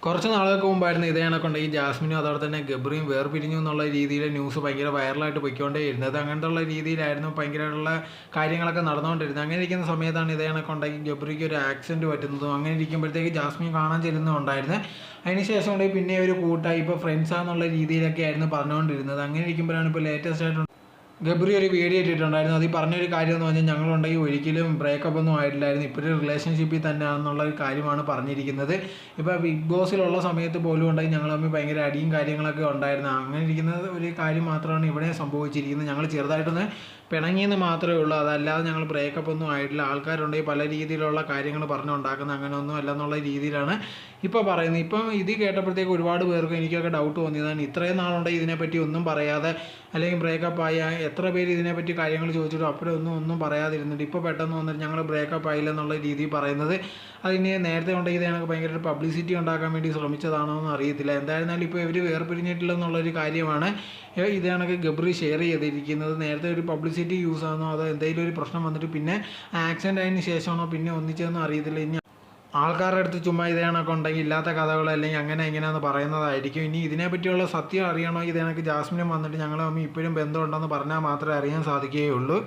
കുറച്ച് നാളുകൾക്ക് മുമ്പായിരുന്നു ഇതേ കണക്കുണ്ട് ഈ ജാസ്മിനും അതുപോലെ തന്നെ ഗബ്രിയും വേർപിരിഞ്ഞു എന്നുള്ള രീതിയിൽ ന്യൂസ് ഭയങ്കര വൈറലായിട്ട് പോയിക്കൊണ്ടേയിരുന്നത്. അങ്ങനത്തെ രീതിയിലായിരുന്നു ഭയങ്കരമായിട്ടുള്ള കാര്യങ്ങളൊക്കെ നടന്നുകൊണ്ടിരുന്നത്. അങ്ങനെ ഇരിക്കുന്ന സമയത്താണ് ഇതേ കണക്കുണ്ടെങ്കിൽ ഗബ്രിക്ക് ഒരു ആക്സിഡൻറ്റ് പറ്റുന്നതും അങ്ങനെ ഇരിക്കുമ്പോഴത്തേക്ക് ജാസ്മിൻ കാണാൻ ചെല്ലുന്നുണ്ടായിരുന്നു. അതിനുശേഷം കൊണ്ട് പിന്നെ ഒരു കൂട്ടായി ഇപ്പോൾ ഫ്രണ്ട്സാന്നുള്ള രീതിയിലൊക്കെ ആയിരുന്നു പറഞ്ഞുകൊണ്ടിരുന്നത്. അങ്ങനെ ഇരിക്കുമ്പോഴാണ് ഇപ്പോൾ ലേറ്റസ്റ്റ് ആയിട്ട് ഗബ്രി ഒരു വീഡിയോ ഇട്ടിട്ടുണ്ടായിരുന്നു. അതിൽ പറഞ്ഞൊരു കാര്യം എന്ന് പറഞ്ഞാൽ ഞങ്ങളുണ്ടെങ്കിൽ ഒരിക്കലും ബ്രേക്കപ്പ് ഒന്നും ആയിട്ടില്ലായിരുന്നു, ഇപ്പോൾ ഒരു റിലേഷൻഷിപ്പിൽ തന്നെയാണെന്നുള്ള ഒരു കാര്യമാണ് പറഞ്ഞിരിക്കുന്നത്. ഇപ്പോൾ ബിഗ് ബോസിലുള്ള സമയത്ത് പോലും ഉണ്ടെങ്കിൽ ഞങ്ങൾ തമ്മിൽ ഭയങ്കര അടിയും കാര്യങ്ങളൊക്കെ ഉണ്ടായിരുന്നു. അങ്ങനെ ഇരിക്കുന്ന ഒരു കാര്യം മാത്രമാണ് ഇവിടെ സംഭവിച്ചിരിക്കുന്നത്. ഞങ്ങൾ ചെറുതായിട്ടൊന്ന് പിണങ്ങിയെന്ന് മാത്രമേ ഉള്ളൂ, അതല്ലാതെ ഞങ്ങൾ ബ്രേക്കപ്പ് ഒന്നും ആയിട്ടില്ല. ആൾക്കാരുണ്ടെങ്കിൽ പല രീതിയിലുള്ള കാര്യങ്ങൾ പറഞ്ഞുണ്ടാക്കുന്നത് അങ്ങനെയൊന്നും അല്ല എന്നുള്ള രീതിയിലാണ് ഇപ്പോൾ പറയുന്നത്. ഇപ്പം ഇത് കേട്ടപ്പോഴത്തേക്ക് ഒരുപാട് പേർക്ക് എനിക്കൊക്കെ ഡൗട്ട് തോന്നിയതാണ്. ഇത്രയും നാളുണ്ടെങ്കിൽ ഇതിനെപ്പറ്റി ഒന്നും പറയാതെ അല്ലെങ്കിൽ ബ്രേക്കപ്പ് ആയ എത്ര പേര് ഇതിനെപ്പറ്റി കാര്യങ്ങൾ ചോദിച്ചിട്ടും അപ്പോഴൊന്നും പറയാതിരുന്നിട്ട് ഇപ്പോൾ പെട്ടെന്ന് വന്നിട്ട് ഞങ്ങൾ ബ്രേക്കപ്പ് ആയില്ല എന്നുള്ള രീതിയിൽ പറയുന്നത് അതിന് നേരത്തെ ഉണ്ടെങ്കിൽ ഇത് ഞങ്ങൾക്ക് ഭയങ്കര പബ്ലിസിറ്റി ഉണ്ടാക്കാൻ വേണ്ടി ശ്രമിച്ചതാണോ എന്ന് അറിയത്തില്ല. എന്തായിരുന്നാലും ഇപ്പോൾ ഇവർ വേർപിരിഞ്ഞിട്ടില്ല എന്നുള്ളൊരു കാര്യമാണ് ഇത് കണക്ക് ഗബ്രി ഷെയർ ചെയ്തിരിക്കുന്നത്. നേരത്തെ ഒരു പബ്ലിസിറ്റി യൂസ് ആണോ അതോ എന്തെങ്കിലും ഒരു പ്രശ്നം വന്നിട്ട് പിന്നെ ആക്സിഡൻ്റ് ആയതിനു ശേഷമാണോ പിന്നെ ഒന്നിച്ചതെന്നും അറിയത്തില്ല. ഇനി ആൾക്കാരുടെ അടുത്ത് ചുമ്മാ ഇതേ കണക്ക് ഉണ്ടെങ്കിൽ ഇല്ലാത്ത കഥകൾ അല്ലെങ്കിൽ അങ്ങനെ എങ്ങനെയാണെന്ന് പറയുന്നതായിരിക്കും. ഇനി ഇതിനെപ്പറ്റിയുള്ള സത്യം അറിയണോ ഇത് കണക്ക് ജാസ്മിനും വന്നിട്ട് ഞങ്ങൾ തമ്മിൽ ഇപ്പോഴും ബന്ധമുണ്ടെന്ന് പറഞ്ഞാൽ മാത്രമേ അറിയാൻ സാധിക്കുകയുള്ളൂ.